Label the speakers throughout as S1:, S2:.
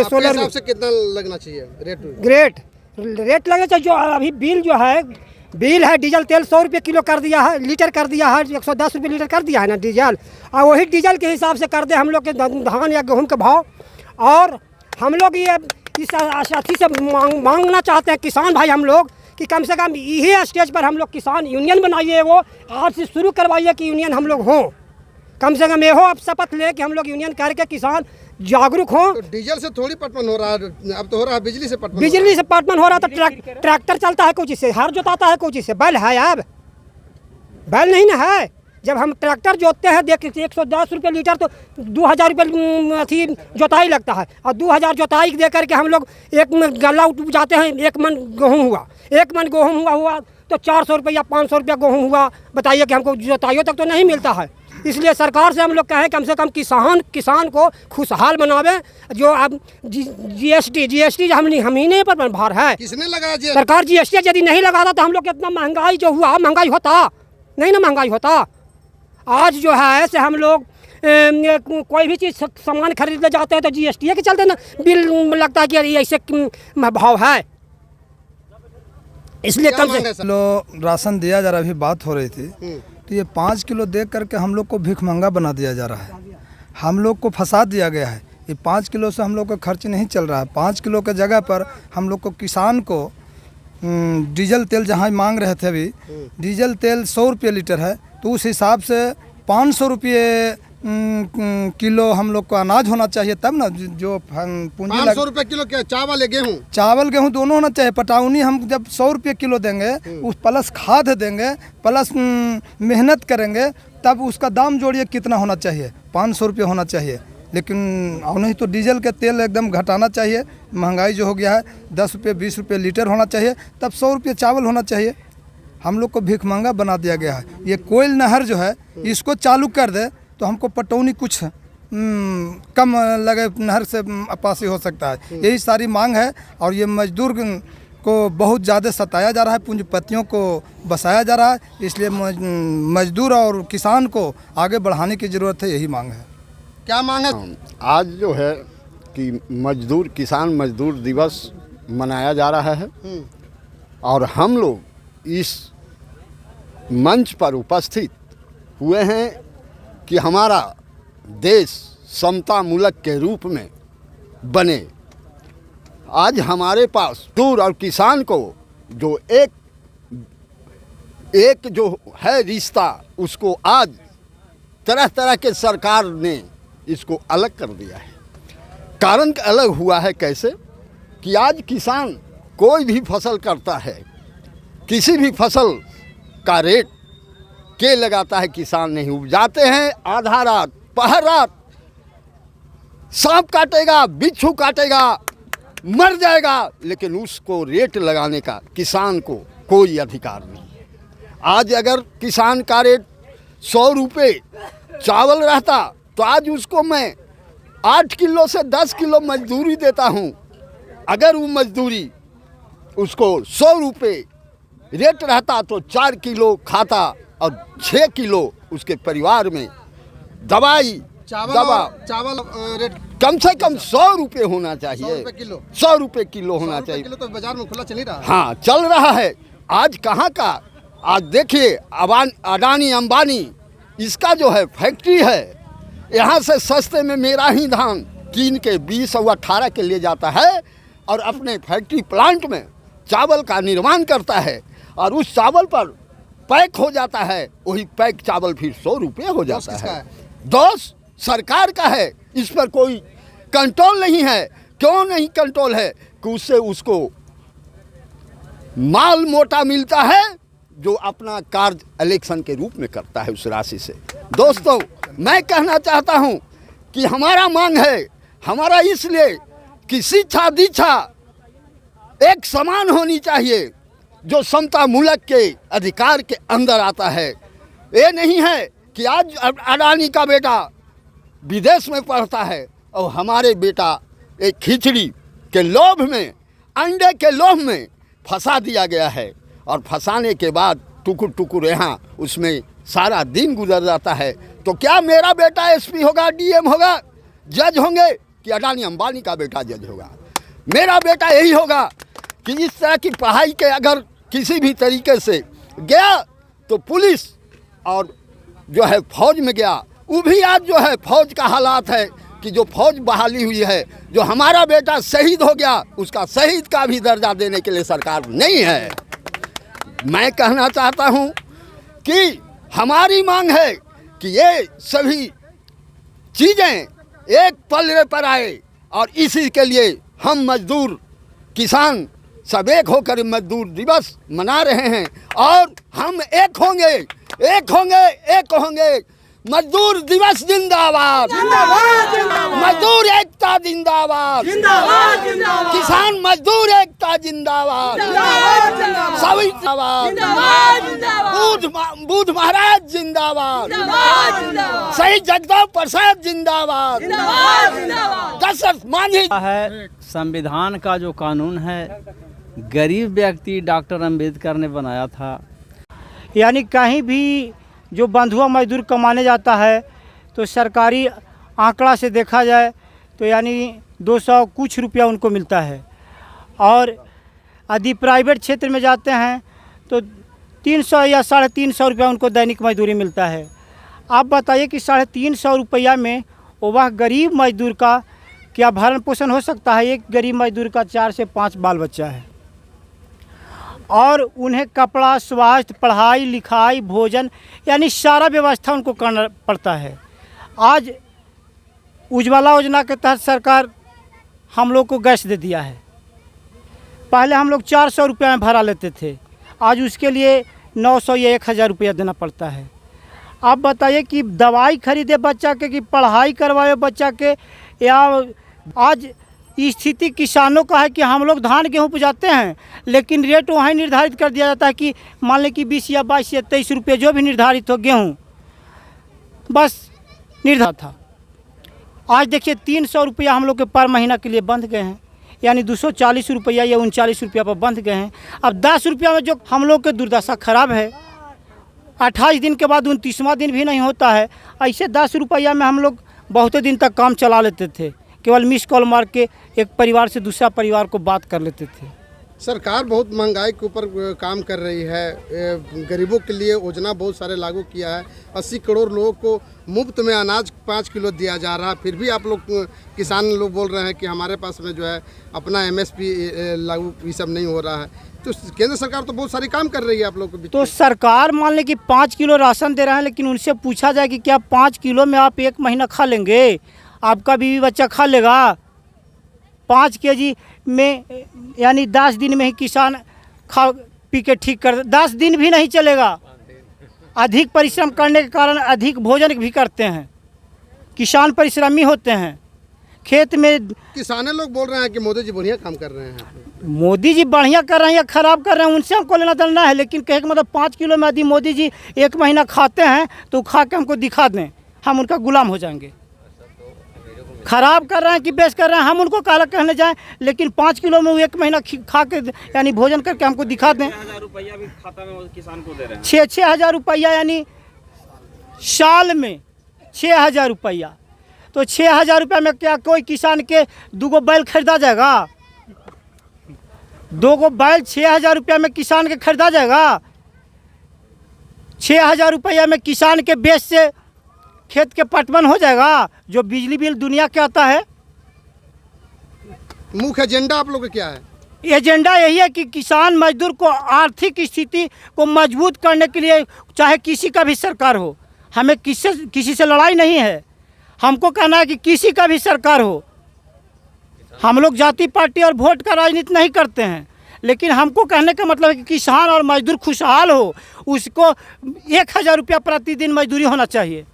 S1: पे 16
S2: हिसाब से कितना लगना चाहिए
S1: रेट लगना चाहिए। जो अभी बिल है डीजल तेल 100 रुपये किलो कर दिया है, लीटर कर दिया है, 110 रुपये लीटर कर दिया है ना डीजल। और वही डीजल के हिसाब से कर दे हम लोग के धान या गेहूँ के भाव। और हम लोग ये इस अथी से मांगना चाहते हैं किसान भाई हम लोग कि कम से कम यही स्टेज पर हम लोग किसान यूनियन बनाइए, वो आज से शुरू करवाइए कि यूनियन हम लोग हों। कम से कम ये हो अब शपथ ले कि हम लोग यूनियन करके किसान जागरूक हों।
S2: तो डीजल से थोड़ी पटवन हो रहा है, अब तो हो रहा है बिजली से पटवन।
S1: बिजली से पटवन हो रहा था। ट्रैक्टर चलता है कुछ से, हर जोताता है कुछ से, बैल है अब बैल नहीं ना है। जब हम ट्रैक्टर जोतते हैं देख 110 रुपये लीटर तो 2000 रुपये अथी जोताई लगता है। और 2000 जोताई दे करके हम लोग एक गला उठ जाते हैं। 1 मन गेहूँ हुआ, 1 मन गेहूँ हुआ तो 400 रुपये 500 रुपया गेहूँ हुआ। बताइए कि हमको जोताइयों तक तो नहीं मिलता है। इसलिए सरकार से हम लोग कहें कम से कम किसान को खुशहाल बनावे। जो अब जीएसटी हम ही नहीं पर भार है।
S2: किसने लगाया जी?
S1: सरकार जीएसटी यदि नहीं लगाता तो हम लोग कितना महंगाई जो हुआ, महंगाई होता नहीं ना, महंगाई होता। आज जो है ऐसे हम लोग कोई भी चीज़ सामान खरीदने जाते हैं तो जीएसटी के चलते ना बिल लगता है कि अरे ऐसे भाव है। इसलिए कम से
S3: किलो राशन दिया जा रहा, अभी बात हो रही थी तो ये 5 किलो दे करके हम लोग को भिखमंगा बना दिया जा रहा है। हम लोग को फंसा दिया गया है। ये 5 किलो से हम लोग का खर्च नहीं चल रहा है। 5 किलो के जगह पर हम लोग को किसान को डीजल तेल जहाँ मांग रहे थे अभी, डीजल तेल 100 रुपये लीटर है तो उस हिसाब से 500 रुपये किलो हम लोग को अनाज होना चाहिए, तब ना जो पूंजी
S2: 500 रुपये किलो क्या चावल
S3: गेहूँ दोनों होना चाहिए। पटाउनी हम जब 100 रुपये किलो देंगे, उस प्लस खाद देंगे, प्लस मेहनत करेंगे, तब उसका दाम जोड़िए कितना होना चाहिए, 500 रुपये होना चाहिए। लेकिन और नहीं तो डीजल के तेल एकदम घटाना चाहिए। महंगाई जो हो गया है 10 रुपये 20 रुपये लीटर होना चाहिए, तब 100 रुपये चावल होना चाहिए। हम लोग को भिखमंगा बना दिया गया है। ये कोयल नहर जो है इसको चालू कर दे तो हमको पटौनी कुछ कम लगे, नहर से अपासी हो सकता है। यही सारी मांग है। और ये मजदूर को बहुत ज़्यादा सताया जा रहा है, पूंजीपतियों को बसाया जा रहा है। इसलिए मजदूर और किसान को आगे बढ़ाने की ज़रूरत है, यही मांग है।
S2: क्या मांग है?
S4: आज जो है कि किसान मजदूर दिवस मनाया जा रहा है और हम लोग इस मंच पर उपस्थित हुए हैं कि हमारा देश समता मुल्क के रूप में बने। आज हमारे पास मजदूर और किसान को जो एक जो है रिश्ता, उसको आज तरह तरह के सरकार ने इसको अलग कर दिया है। कारण अलग हुआ है कैसे कि आज किसान कोई भी फसल करता है, किसी भी फसल का रेट के लगाता है, किसान नहीं उपजाते हैं। आधा रात पहर रात सांप काटेगा, बिच्छू काटेगा, मर जाएगा, लेकिन उसको रेट लगाने का किसान को कोई अधिकार नहीं है। आज अगर किसान का रेट 100 रुपये चावल रहता तो आज उसको मैं 8 किलो से 10 किलो मजदूरी देता हूँ। अगर वो मजदूरी उसको 100 रुपये रेट रहता तो 4 किलो खाता और 6 किलो उसके परिवार में दवाई
S2: चावल रेट
S4: कम से कम 100 रुपये होना चाहिए। 100 रुपये किलो होना चाहिए।
S2: किलो तो बाजार में खुला चल ही रहा है।
S4: हाँ, चल रहा है। आज कहाँ का, आज देखिए अडानी अंबानी इसका जो है फैक्ट्री है, यहाँ से सस्ते में मेरा ही धान कीन के 20 और 18 के ले जाता है और अपने फैक्ट्री प्लांट में चावल का निर्माण करता है और उस चावल पर पैक हो जाता है। वही पैक चावल फिर 100 रुपये हो जाता है। दोष सरकार का है, इस पर कोई कंट्रोल नहीं है। क्यों नहीं कंट्रोल है कि उससे उसको माल मोटा मिलता है जो अपना कार्य इलेक्शन के रूप में करता है उस राशि से। दोस्तों, मैं कहना चाहता हूं कि हमारा मांग है, हमारा इसलिए कि शिक्षा दीक्षा एक समान होनी चाहिए, जो समता मुल्क के अधिकार के अंदर आता है। ये नहीं है कि आज अडानी का बेटा विदेश में पढ़ता है और हमारे बेटा एक खिचड़ी के लोभ में, अंडे के लोभ में फंसा दिया गया है और फंसाने के बाद टुकुर टुकुर यहाँ उसमें सारा दिन गुजर जाता है। तो क्या मेरा बेटा एसपी होगा, डीएम होगा, जज होंगे? कि अडानी अंबानी का बेटा जज होगा। मेरा बेटा यही होगा कि इस तरह की पढ़ाई के अगर किसी भी तरीके से गया तो पुलिस और जो है फौज में गया, वो भी आज जो है फौज का हालात है कि जो फौज बहाली हुई है, जो हमारा बेटा शहीद हो गया उसका शहीद का भी दर्जा देने के लिए सरकार नहीं है। मैं कहना चाहता हूँ कि हमारी मांग है कि ये सभी चीज़ें एक पल्ले पर आए और इसी के लिए हम मजदूर किसान सब एक होकर मजदूर दिवस मना रहे हैं और हम एक होंगे, एक होंगे, एक होंगे। मजदूर दिवस जिंदाबाद, मजदूर एकता जिंदाबाद, किसान मजदूर एकता जिंदाबाद, सभी जिंदाबाद, बुध महाराज जिंदाबाद, शहीद जगदेव प्रसाद जिंदाबाद, दशरथ मांझी
S5: है। संविधान का जो कानून है गरीब व्यक्ति डॉक्टर अंबेडकर ने बनाया था।
S1: यानी कहीं भी जो बंधुआ मजदूर कमाने जाता है तो सरकारी आंकड़ा से देखा जाए तो यानी 200 कुछ रुपया उनको मिलता है, और यदि प्राइवेट क्षेत्र में जाते हैं तो 300 या 350 रुपया उनको दैनिक मजदूरी मिलता है। आप बताइए कि 350 रुपया में वह गरीब मजदूर का क्या भरण पोषण हो सकता है? एक गरीब मजदूर का 4 से 5 बाल बच्चा है और उन्हें कपड़ा, स्वास्थ्य, पढ़ाई लिखाई, भोजन यानी सारा व्यवस्था उनको करना पड़ता है। आज उज्ज्वला योजना के तहत सरकार हम लोग को गैस दे दिया है। पहले हम लोग 400 रुपये में भरा लेते थे, आज उसके लिए 900 या 1000 रुपया देना पड़ता है। आप बताइए कि दवाई खरीदे बच्चा के, कि पढ़ाई करवाए बच्चा के, या आज स्थिति किसानों का है कि हम लोग धान गेहूँ उपजाते हैं लेकिन रेट वहीं निर्धारित कर दिया जाता है कि मान लें कि 20 या 22 या 23 रुपये जो भी निर्धारित हो गेहूँ बस निर्धारित था। आज देखिए 300 रुपया हम लोग के पर महीना के लिए बंध गए हैं, यानी 240 रुपया या 39 रुपया पर बंध गए हैं। अब 10 रुपया में जो हम लोग के दुर्दशा खराब है, 28 दिन के बाद 29वां दिन भी नहीं होता है। ऐसे 10 रुपया में हम लोग बहुत दिन तक काम चला लेते थे, केवल मिस कॉल मार के एक परिवार से दूसरा परिवार को बात कर लेते थे।
S2: सरकार बहुत महंगाई के ऊपर काम कर रही है, गरीबों के लिए योजना बहुत सारे लागू किया है। 80 करोड़ लोगों को मुफ्त में अनाज 5 किलो दिया जा रहा है, फिर भी आप लोग किसान लोग बोल रहे हैं कि हमारे पास में जो है अपना MSP लागू ये सब नहीं हो रहा है। तो केंद्र सरकार तो बहुत सारे काम कर रही है आप लोग को।
S1: तो सरकार मान लें कि 5 किलो राशन दे रहे हैं, लेकिन उनसे पूछा जाए कि क्या 5 किलो में आप 1 महीना खा लेंगे? आपका बीवी बच्चा खा लेगा? 5 kg में यानी 10 दिन में ही किसान खा पी के ठीक कर, 10 दिन भी नहीं चलेगा। अधिक परिश्रम करने के कारण अधिक भोजन भी करते हैं, किसान परिश्रमी होते हैं खेत में।
S2: किसाने लोग बोल रहे हैं कि मोदी जी बढ़िया काम कर रहे हैं।
S1: मोदी जी बढ़िया कर रहे हैं या खराब कर रहे हैं उनसे हमको लेना देना है, लेकिन कहे कि मतलब 5 किलो में यदि मोदी जी 1 महीना खाते हैं तो खा के हमको दिखा दें, हम उनका गुलाम हो जाएंगे। खराब कर रहे हैं कि बेच कर रहे हैं हम उनको काला कहने जाएं, लेकिन 5 किलो में वो 1 महीना खा के यानी भोजन करके हमको दिखा दें।
S5: 6,000 रुपया भी खाता में किसान को दे रहे हैं।
S1: 6,000 रुपया यानी साल में 6,000 रुपया। तो 6,000 रुपया में क्या कोई किसान के 2 बैल खरीदा जाएगा? 2 बैल 6,000 रुपया में किसान के खरीदा जाएगा? 6,000 रुपया में किसान के बेच से खेत के पटवन हो जाएगा? जो बिजली बिल दुनिया के आता है।
S2: मुख्य एजेंडा आप लोग का क्या है?
S1: एजेंडा यही है कि किसान मजदूर को आर्थिक स्थिति को मजबूत करने के लिए, चाहे किसी का भी सरकार हो, हमें किसी से लड़ाई नहीं है। हमको कहना है कि किसी का भी सरकार हो, हम लोग जाति पार्टी और वोट का राजनीति नहीं करते हैं, लेकिन हमको कहने का मतलब है कि किसान और मजदूर खुशहाल हो, उसको 1000 रुपया प्रतिदिन मजदूरी होना चाहिए।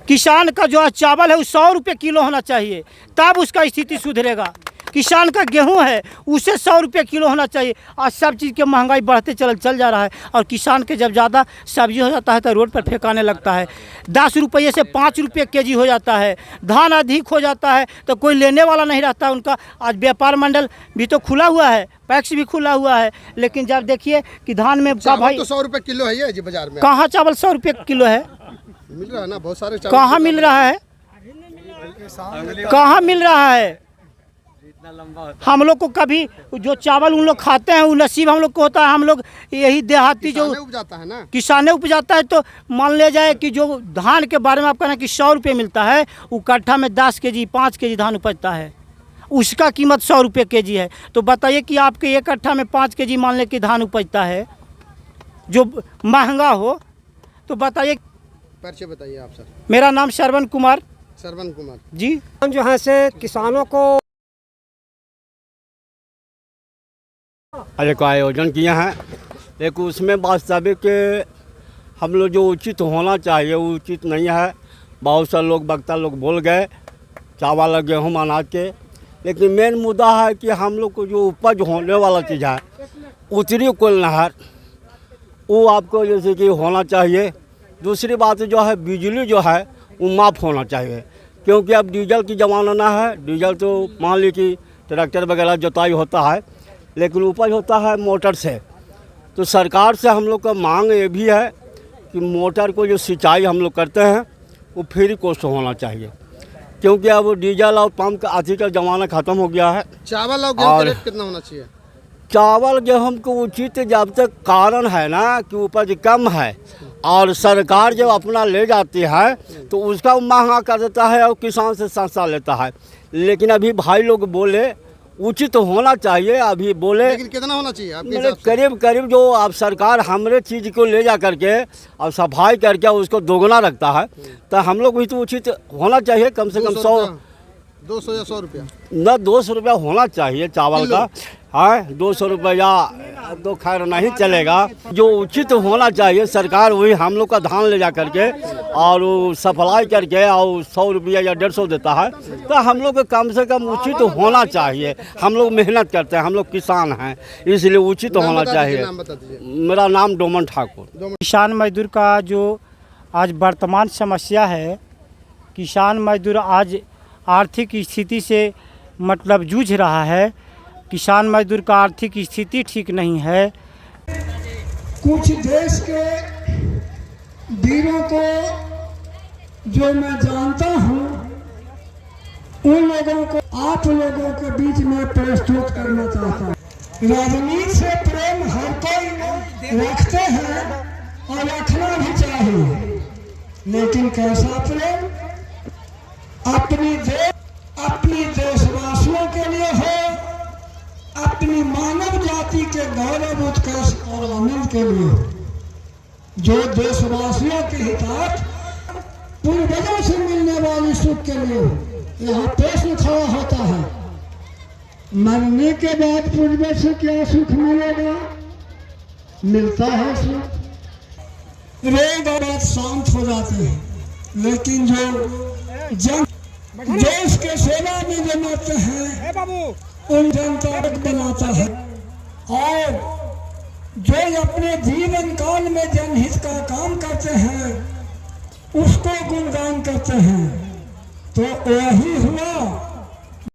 S1: किसान का जो चावल है वो 100 रुपये किलो होना चाहिए, तब उसका स्थिति सुधरेगा। किसान का गेहूं है उसे 100 रुपये किलो होना चाहिए। आज सब चीज़ की महंगाई बढ़ते चल जा रहा है, और किसान के जब ज़्यादा सब्जी हो जाता है तो रोड पर फेंकाने लगता है। 10 रुपये से 5 रुपये kg हो जाता है। धान अधिक हो जाता है तो कोई लेने वाला नहीं रहता उनका। आज व्यापार मंडल भी तो खुला हुआ है, पैक्स भी खुला हुआ है, लेकिन जब देखिए कि धान में का भाई
S2: तो 100 रुपये किलो है ये जी बाजार में।
S1: कहाँ चावल 100 रुपये किलो है?
S2: मिल रहा है ना, बहुत सारे
S1: कहाँ मिल रहा है?
S6: कहाँ मिल रहा है। हम लोग को कभी जो चावल उन लोग खाते हैं वो नसीब हम लोग को होता है। हम लोग यही देहाती जो
S2: किसाने उपजाता है ना,
S6: किसाने उपजाता है। तो मान ले जाए कि जो धान के बारे में आप कहना कि 100 रुपये मिलता है, वो कट्ठा में 10 केजी 5 केजी धान उपजता है, उसका कीमत 100 रुपये केजी है। तो बताइए कि आपके एक कट्ठा में 5 केजी मान ले कि धान उपजता है जो महंगा हो, तो बताइए।
S2: परिचय बताइए आप सर।
S6: मेरा नाम श्रवण कुमार
S2: जी।
S1: हम जो है से किसानों को
S7: का आयोजन किए हैं, लेकिन उसमें वास्तविक हम लोग जो उचित होना चाहिए वो उचित नहीं है। बहुत सारे लोग वक्ता लोग बोल गए चावल गेहूँ अनाज के, लेकिन मेन मुद्दा है कि हम लोग को जो उपज होने वाला चीज़ है उत्तरी कुल नहर वो आपको जैसे कि होना चाहिए। दूसरी बात जो है बिजली जो है वो माफ़ होना चाहिए, क्योंकि अब डीजल की ज़माना ना है। डीजल तो मान ली कि ट्रैक्टर वगैरह जोताई होता है, लेकिन उपज होता है मोटर से। तो सरकार से हम लोग का मांग ये भी है कि मोटर को जो सिंचाई हम लोग करते हैं वो फ्री कॉस्ट होना चाहिए, क्योंकि अब डीजल और पंप का आदि का ज़माना ख़त्म हो गया है।
S2: चावल और गेहूं का रेट कितना होना चाहिए?
S7: चावल गेहूँ को उचित जब तक कारण है ना कि उपज कम है और सरकार जब अपना ले जाती है तो उसका महंगा कर देता है और किसान से सस्ता लेता है। लेकिन अभी भाई लोग बोले उचित होना चाहिए, अभी बोले
S2: लेकिन कितना होना चाहिए आपके
S7: मेरे
S2: हिसाब से?
S7: करीब करीब जो अब सरकार हमारे चीज़ को ले जा करके और सफाई करके उसको दोगुना रखता है, तो हम लोग भी तो उचित होना चाहिए। कम से कम
S2: 200 या 100 रुपया
S7: न 200 रुपया होना चाहिए चावल का। हाँ 200 रुपया तो खैर नहीं चलेगा। जो उचित होना चाहिए सरकार वही हम लोग का धान ले जा करके और वो सप्लाई करके और 100 रुपया या 150 देता है। तो हम लोग को कम से कम उचित होना चाहिए। हम लोग मेहनत करते हैं, हम लोग किसान हैं, इसलिए उचित होना चाहिए।
S2: नाम बता दीजिए।
S7: मेरा नाम डोमन ठाकुर।
S6: किसान मजदूर का जो आज वर्तमान समस्या है, किसान मजदूर आज आर्थिक स्थिति से मतलब जूझ रहा है। किसान मजदूर का आर्थिक स्थिति ठीक नहीं है।
S8: कुछ देश के वीरों को जो मैं जानता हूँ, उन लोगों को आप लोगों के बीच में प्रस्तुत करना चाहता हूँ। राजनीति से प्रेम हर कोई रखते हैं और रखना भी चाहिए, लेकिन कैसा प्रेम? अपनी देशवासियों के लिए हो, अपनी मानव जाति के गौरव उत्कर्ष और आनंद के लिए, जो देशवासियों के हितार्थ पूर्वजों से मिलने वाली सुख के लिए यहाँ प्रश्न खड़ा होता है, मरने के बाद पूर्वज से क्या सुख मिलेगा? मिलता है सुख। रेग और बात शांत हो जाते हैं, लेकिन जो देश के सेवा में जमाते हैं उन जनता को बनाता है, और जो अपने जीवन काल में जनहित का काम करते हैं उसको गुणगान करते हैं। तो यही हुआ